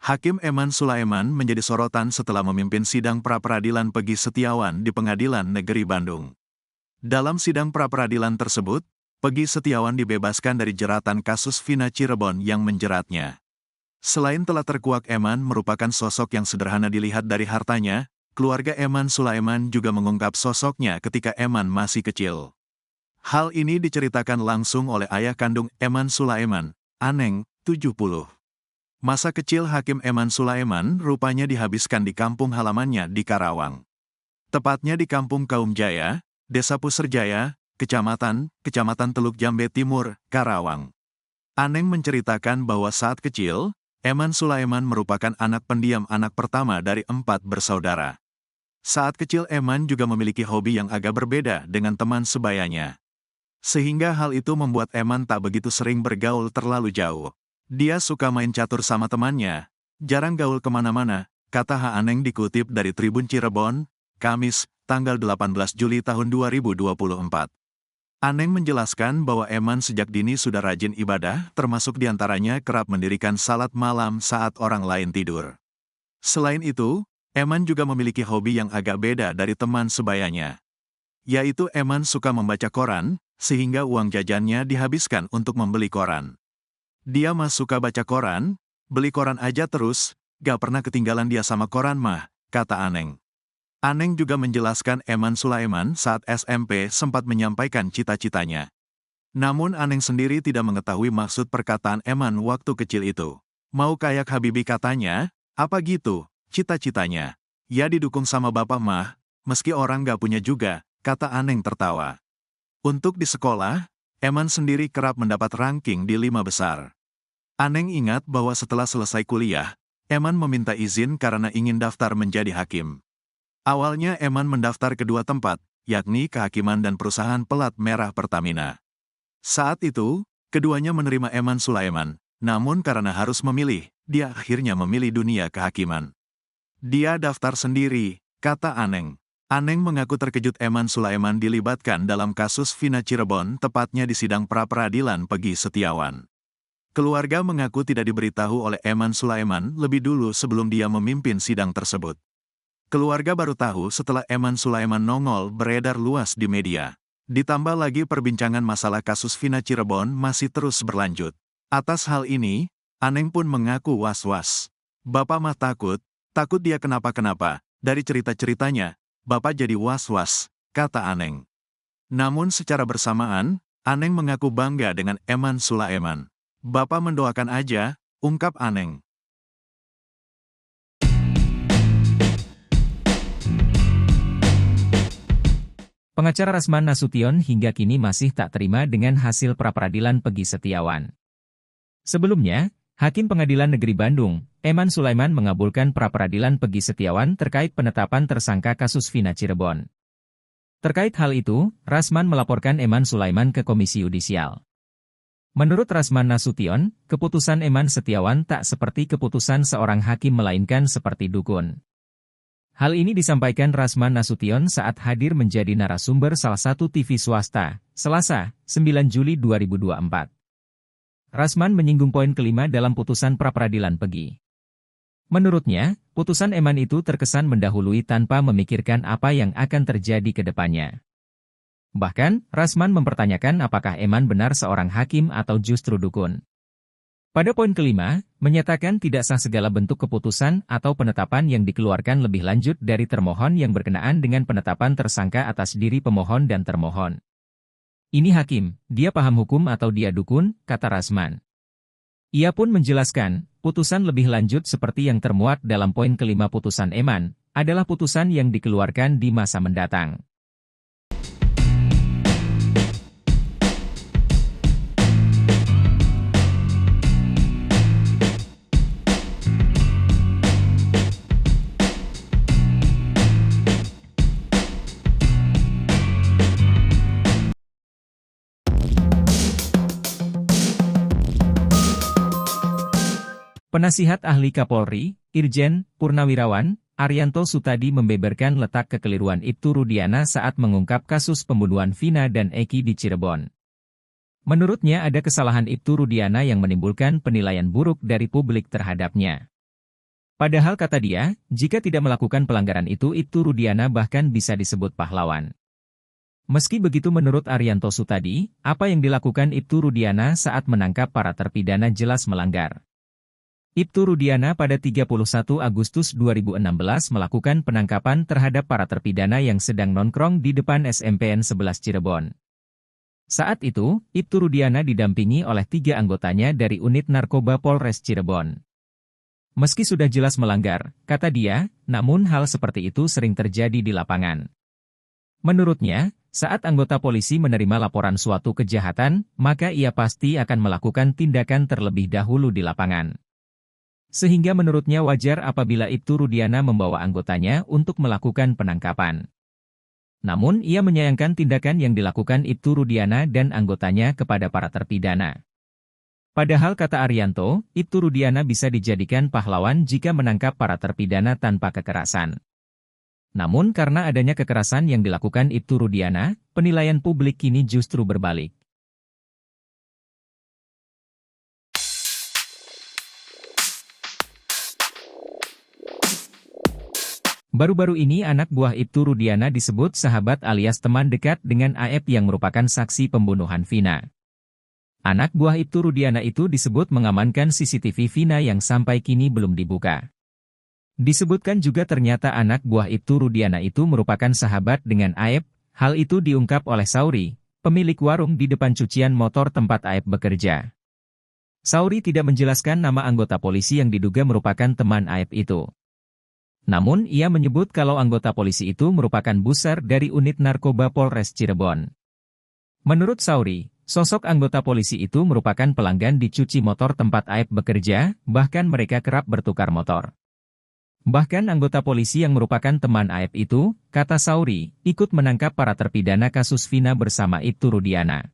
Hakim Eman Sulaiman menjadi sorotan setelah memimpin sidang pra-peradilan Peggy Setiawan di Pengadilan Negeri Bandung. Dalam sidang pra-peradilan tersebut, Peggy Setiawan dibebaskan dari jeratan kasus Vina Cirebon yang menjeratnya. Selain telah terkuak Eman merupakan sosok yang sederhana dilihat dari hartanya, keluarga Eman Sulaiman juga mengungkap sosoknya ketika Eman masih kecil. Hal ini diceritakan langsung oleh ayah kandung Eman Sulaiman, Aneng, 70. Masa kecil Hakim Eman Sulaiman rupanya dihabiskan di kampung halamannya di Karawang. Tepatnya di Kampung Kaum Jaya, Desa Puserjaya, Kecamatan Teluk Jambe Timur, Karawang. Aneng menceritakan bahwa saat kecil, Eman Sulaiman merupakan anak pendiam anak pertama dari 4 bersaudara. Saat kecil Eman juga memiliki hobi yang agak berbeda dengan teman sebayanya. Sehingga hal itu membuat Eman tak begitu sering bergaul terlalu jauh. Dia suka main catur sama temannya, jarang gaul kemana-mana, kata Ha Aneng dikutip dari Tribun Cirebon, Kamis, tanggal 18 Juli tahun 2024. Aneng menjelaskan bahwa Eman sejak dini sudah rajin ibadah, termasuk diantaranya kerap mendirikan salat malam saat orang lain tidur. Selain itu, Eman juga memiliki hobi yang agak beda dari teman sebayanya. Yaitu Eman suka membaca koran, sehingga uang jajannya dihabiskan untuk membeli koran. Dia mah suka baca koran, beli koran aja terus, gak pernah ketinggalan dia sama koran mah, kata Aneng. Aneng juga menjelaskan Eman Sulaiman saat SMP sempat menyampaikan cita-citanya. Namun Aneng sendiri tidak mengetahui maksud perkataan Eman waktu kecil itu. Mau kayak Habibie katanya, apa gitu, cita-citanya. Ya didukung sama bapak mah, meski orang gak punya juga, kata Aneng tertawa. Untuk di sekolah, Eman sendiri kerap mendapat ranking di 5 besar. Aneng ingat bahwa setelah selesai kuliah, Eman meminta izin karena ingin daftar menjadi hakim. Awalnya Eman mendaftar ke 2 tempat, yakni Kehakiman dan Perusahaan Pelat Merah Pertamina. Saat itu, keduanya menerima Eman Sulaiman, namun karena harus memilih, dia akhirnya memilih dunia kehakiman. Dia daftar sendiri, kata Aneng. Aneng mengaku terkejut Eman Sulaiman dilibatkan dalam kasus Vina Cirebon, tepatnya di sidang pra-peradilan Peggy Setiawan. Keluarga mengaku tidak diberitahu oleh Eman Sulaiman lebih dulu sebelum dia memimpin sidang tersebut. Keluarga baru tahu setelah Eman Sulaiman nongol beredar luas di media. Ditambah lagi perbincangan masalah kasus Vina Cirebon masih terus berlanjut. Atas hal ini, Aneng pun mengaku was-was. Bapak mah takut dia kenapa-kenapa. Dari cerita-ceritanya, Bapak jadi was-was, kata Aneng. Namun secara bersamaan, Aneng mengaku bangga dengan Eman Sulaiman. Bapak mendoakan aja, ungkap Aneng. Pengacara Rasman Nasution hingga kini masih tak terima dengan hasil pra-peradilan Peggy Setiawan. Sebelumnya, Hakim Pengadilan Negeri Bandung, Eman Sulaiman mengabulkan pra-peradilan Peggy Setiawan terkait penetapan tersangka kasus Vina Cirebon. Terkait hal itu, Rasman melaporkan Eman Sulaiman ke Komisi Yudisial. Menurut Rasman Nasution, keputusan Eman Setiawan tak seperti keputusan seorang hakim melainkan seperti dukun. Hal ini disampaikan Rasman Nasution saat hadir menjadi narasumber salah satu TV swasta, Selasa, 9 Juli 2024. Rasman menyinggung poin kelima dalam putusan pra-peradilan Peggy. Menurutnya, putusan Eman itu terkesan mendahului tanpa memikirkan apa yang akan terjadi ke depannya. Bahkan, Rasman mempertanyakan apakah Eman benar seorang hakim atau justru dukun. Pada poin kelima, menyatakan tidak sah segala bentuk keputusan atau penetapan yang dikeluarkan lebih lanjut dari termohon yang berkenaan dengan penetapan tersangka atas diri pemohon dan termohon. Ini hakim, dia paham hukum atau dia dukun, kata Rasman. Ia pun menjelaskan, putusan lebih lanjut seperti yang termuat dalam poin kelima putusan Eman, adalah putusan yang dikeluarkan di masa mendatang. Penasihat Ahli Kapolri, Irjen Purnawirawan, Arianto Sutadi membeberkan letak kekeliruan Ibtu Rudiana saat mengungkap kasus pembunuhan Vina dan Eki di Cirebon. Menurutnya ada kesalahan Ibtu Rudiana yang menimbulkan penilaian buruk dari publik terhadapnya. Padahal kata dia, jika tidak melakukan pelanggaran itu Ibtu Rudiana bahkan bisa disebut pahlawan. Meski begitu menurut Arianto Sutadi, apa yang dilakukan Ibtu Rudiana saat menangkap para terpidana jelas melanggar. Ibtu Rudiana pada 31 Agustus 2016 melakukan penangkapan terhadap para terpidana yang sedang nongkrong di depan SMPN 11 Cirebon. Saat itu, Ibtu Rudiana didampingi oleh 3 anggotanya dari unit narkoba Polres Cirebon. Meski sudah jelas melanggar, kata dia, namun hal seperti itu sering terjadi di lapangan. Menurutnya, saat anggota polisi menerima laporan suatu kejahatan, maka ia pasti akan melakukan tindakan terlebih dahulu di lapangan. Sehingga menurutnya wajar apabila Ibtu Rudiana membawa anggotanya untuk melakukan penangkapan. Namun ia menyayangkan tindakan yang dilakukan Ibtu Rudiana dan anggotanya kepada para terpidana. Padahal kata Arianto, Ibtu Rudiana bisa dijadikan pahlawan jika menangkap para terpidana tanpa kekerasan. Namun karena adanya kekerasan yang dilakukan Ibtu Rudiana, penilaian publik kini justru berbalik. Baru-baru ini anak buah Ibtu Rudiana disebut sahabat alias teman dekat dengan AF yang merupakan saksi pembunuhan Vina. Anak buah Ibtu Rudiana itu disebut mengamankan CCTV Vina yang sampai kini belum dibuka. Disebutkan juga ternyata anak buah Ibtu Rudiana itu merupakan sahabat dengan AF, hal itu diungkap oleh Sauri, pemilik warung di depan cucian motor tempat AF bekerja. Sauri tidak menjelaskan nama anggota polisi yang diduga merupakan teman AF itu. Namun ia menyebut kalau anggota polisi itu merupakan busar dari unit narkoba Polres Cirebon. Menurut Sauri, sosok anggota polisi itu merupakan pelanggan di cuci motor tempat AF bekerja, bahkan mereka kerap bertukar motor. Bahkan anggota polisi yang merupakan teman AF itu, kata Sauri, ikut menangkap para terpidana kasus Vina bersama Ibtu Rudiana.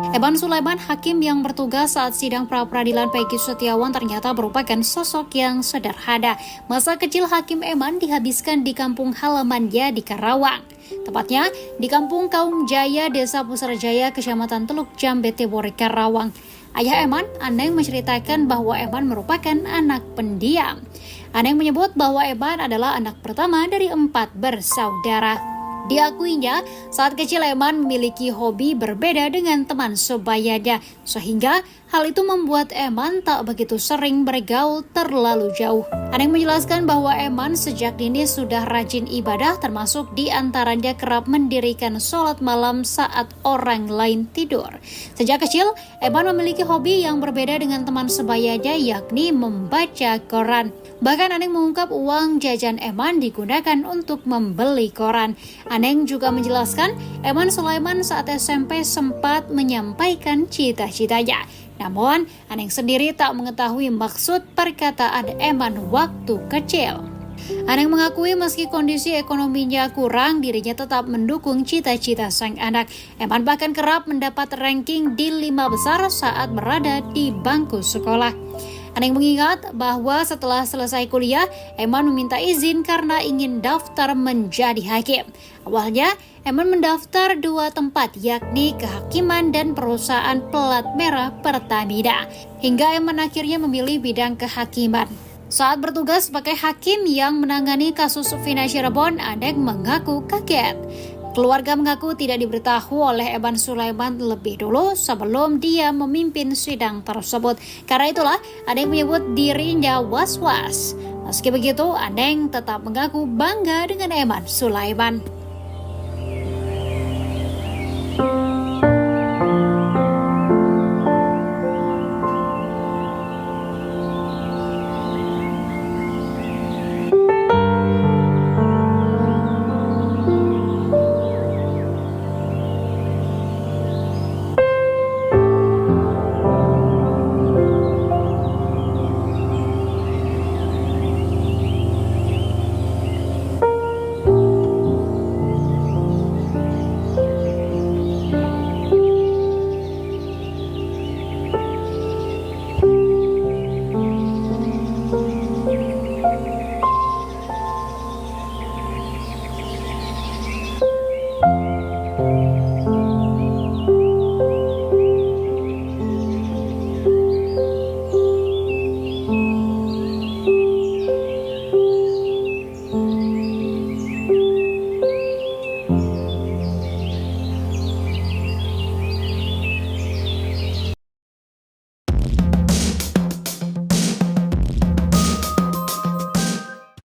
Eman Sulaiman, hakim yang bertugas saat sidang pra-peradilan Peggy Setiawan ternyata merupakan sosok yang sederhana. Masa kecil Hakim Eman dihabiskan di kampung halamannya di Karawang. Tepatnya di Kampung Kaum Jaya, Desa Pusarjaya, Kecamatan Teluk Jambe Timur, Karawang. Ayah Eman, Aneng, menceritakan bahwa Eman merupakan anak pendiam. Aneng menyebut bahwa Eman adalah anak pertama dari 4 bersaudara. Diakuinya, saat kecil Eman memiliki hobi berbeda dengan teman sebayanya, sehingga hal itu membuat Eman tak begitu sering bergaul terlalu jauh. Aneng menjelaskan bahwa Eman sejak dini sudah rajin ibadah, termasuk diantaranya kerap mendirikan sholat malam saat orang lain tidur. Sejak kecil, Eman memiliki hobi yang berbeda dengan teman sebayanya, yakni membaca koran. Bahkan Aneng mengungkap uang jajan Eman digunakan untuk membeli koran. Aneng juga menjelaskan, Eman Sulaiman saat SMP sempat menyampaikan cita-citanya. Namun, Aneng sendiri tak mengetahui maksud perkataan Eman waktu kecil. Aneng mengakui meski kondisi ekonominya kurang, dirinya tetap mendukung cita-cita sang anak. Eman bahkan kerap mendapat ranking di 5 besar saat berada di bangku sekolah. Aneng mengingat bahwa setelah selesai kuliah, Eman meminta izin karena ingin daftar menjadi hakim. Awalnya, Eman mendaftar 2 tempat, yakni Kehakiman dan Perusahaan Pelat Merah Pertamina. Hingga Eman akhirnya memilih bidang kehakiman. Saat bertugas sebagai hakim yang menangani kasus Vina Cirebon, Aneng mengaku kaget. Keluarga mengaku tidak diberitahu oleh Eman Sulaiman lebih dulu sebelum dia memimpin sidang tersebut. Karena itulah, Aneng menyebut dirinya was-was. Meski begitu, Aneng tetap mengaku bangga dengan Eman Sulaiman.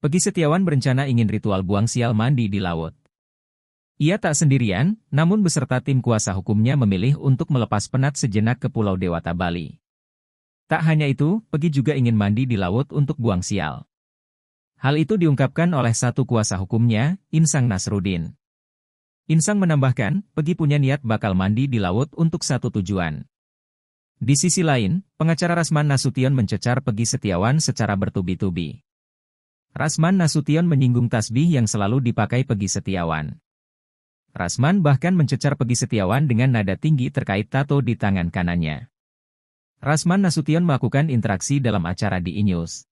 Peggy Setiawan berencana ingin ritual buang sial mandi di laut. Ia tak sendirian, namun beserta tim kuasa hukumnya memilih untuk melepas penat sejenak ke Pulau Dewata, Bali. Tak hanya itu, Peggy juga ingin mandi di laut untuk buang sial. Hal itu diungkapkan oleh satu kuasa hukumnya, Insang Nasruddin. Insang menambahkan, Peggy punya niat bakal mandi di laut untuk satu tujuan. Di sisi lain, pengacara Rasman Nasution mencecar Peggy Setiawan secara bertubi-tubi. Rasman Nasution menyinggung tasbih yang selalu dipakai Peggy Setiawan. Rasman bahkan mencecar Peggy Setiawan dengan nada tinggi terkait tato di tangan kanannya. Rasman Nasution melakukan interaksi dalam acara di E-News.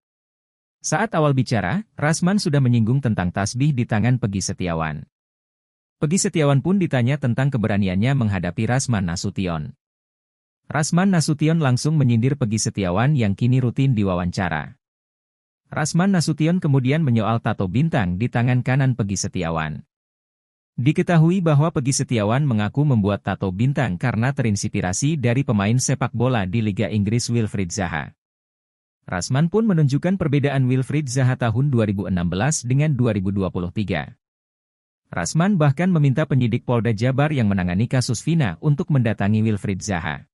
Saat awal bicara, Rasman sudah menyinggung tentang tasbih di tangan Peggy Setiawan. Peggy Setiawan pun ditanya tentang keberaniannya menghadapi Rasman Nasution. Rasman Nasution langsung menyindir Peggy Setiawan yang kini rutin diwawancara. Rasman Nasution kemudian menyoal tato bintang di tangan kanan Peggy Setiawan. Diketahui bahwa Peggy Setiawan mengaku membuat tato bintang karena terinspirasi dari pemain sepak bola di Liga Inggris Wilfried Zaha. Rasman pun menunjukkan perbedaan Wilfried Zaha tahun 2016 dengan 2023. Rasman bahkan meminta penyidik Polda Jabar yang menangani kasus Vina untuk mendatangi Wilfried Zaha.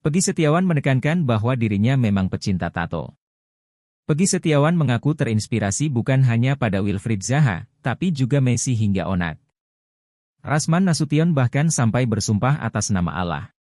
Peggy Setiawan menekankan bahwa dirinya memang pecinta tato. Peggy Setiawan mengaku terinspirasi bukan hanya pada Wilfried Zaha, tapi juga Messi hingga Onat. Rasman Nasution bahkan sampai bersumpah atas nama Allah.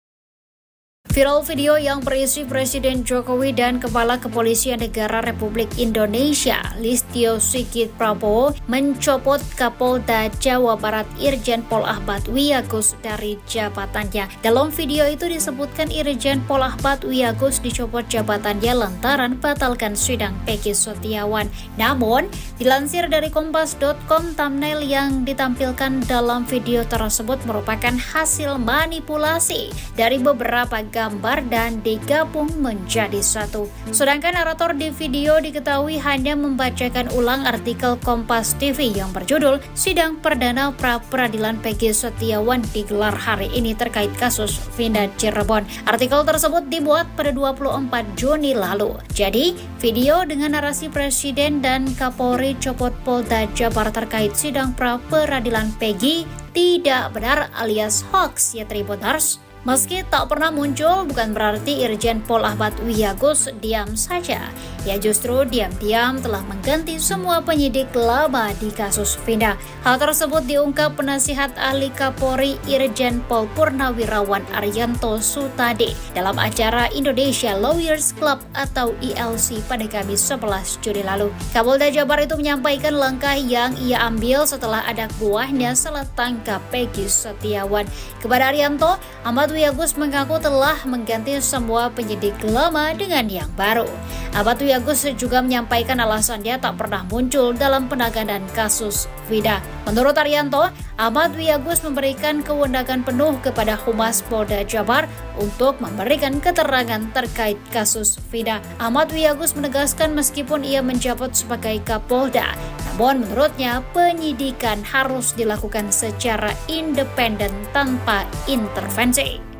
Viral video yang berisi Presiden Jokowi dan Kepala Kepolisian Negara Republik Indonesia, Listio Sigit Prabowo, mencopot Kapolda Jawa Barat Irjen Pol Ahmad Wiyagus dari jabatannya. Dalam video itu disebutkan Irjen Pol Ahmad Wiyagus dicopot jabatannya lantaran batalkan sidang Peggy Setiawan. Namun, dilansir dari Kompas.com, thumbnail yang ditampilkan dalam video tersebut merupakan hasil manipulasi dari beberapa gambar dan digabung menjadi satu. Sedangkan narator di video diketahui hanya membacakan ulang artikel Kompas TV yang berjudul Sidang Perdana Pra-Peradilan Peggy Setiawan digelar hari ini terkait kasus Vina Cirebon. Artikel tersebut dibuat pada 24 Juni lalu. Jadi, video dengan narasi Presiden dan Kapolri copot Polda Jabar terkait sidang pra-peradilan Peggy tidak benar alias hoax ya Tribuners. Meski tak pernah muncul, bukan berarti Irjen Pol Ahmad Wiyagus diam saja. Ia justru diam-diam telah mengganti semua penyidik lama di kasus Vina. Hal tersebut diungkap penasihat ahli Kapolri Irjen Pol Purnawirawan Arianto Sutadi dalam acara Indonesia Lawyers Club atau ILC pada Kamis 11 Juli lalu. Kapolda Jabar itu menyampaikan langkah yang ia ambil setelah ada buahnya salah tangkap Peggy Setiawan. Kepada Arianto, Ahmad Wiyagus mengaku telah mengganti semua penyidik lama dengan yang baru. Ahmad Wiyagus juga menyampaikan alasannya tak pernah muncul dalam penanganan kasus Vina. Menurut Arianto, Ahmad Wiyagus memberikan kewenangan penuh kepada Humas Polda Jabar untuk memberikan keterangan terkait kasus Vina. Ahmad Wiyagus menegaskan meskipun ia menjabat sebagai Kapolda, namun menurutnya penyidikan harus dilakukan secara independen tanpa intervensi.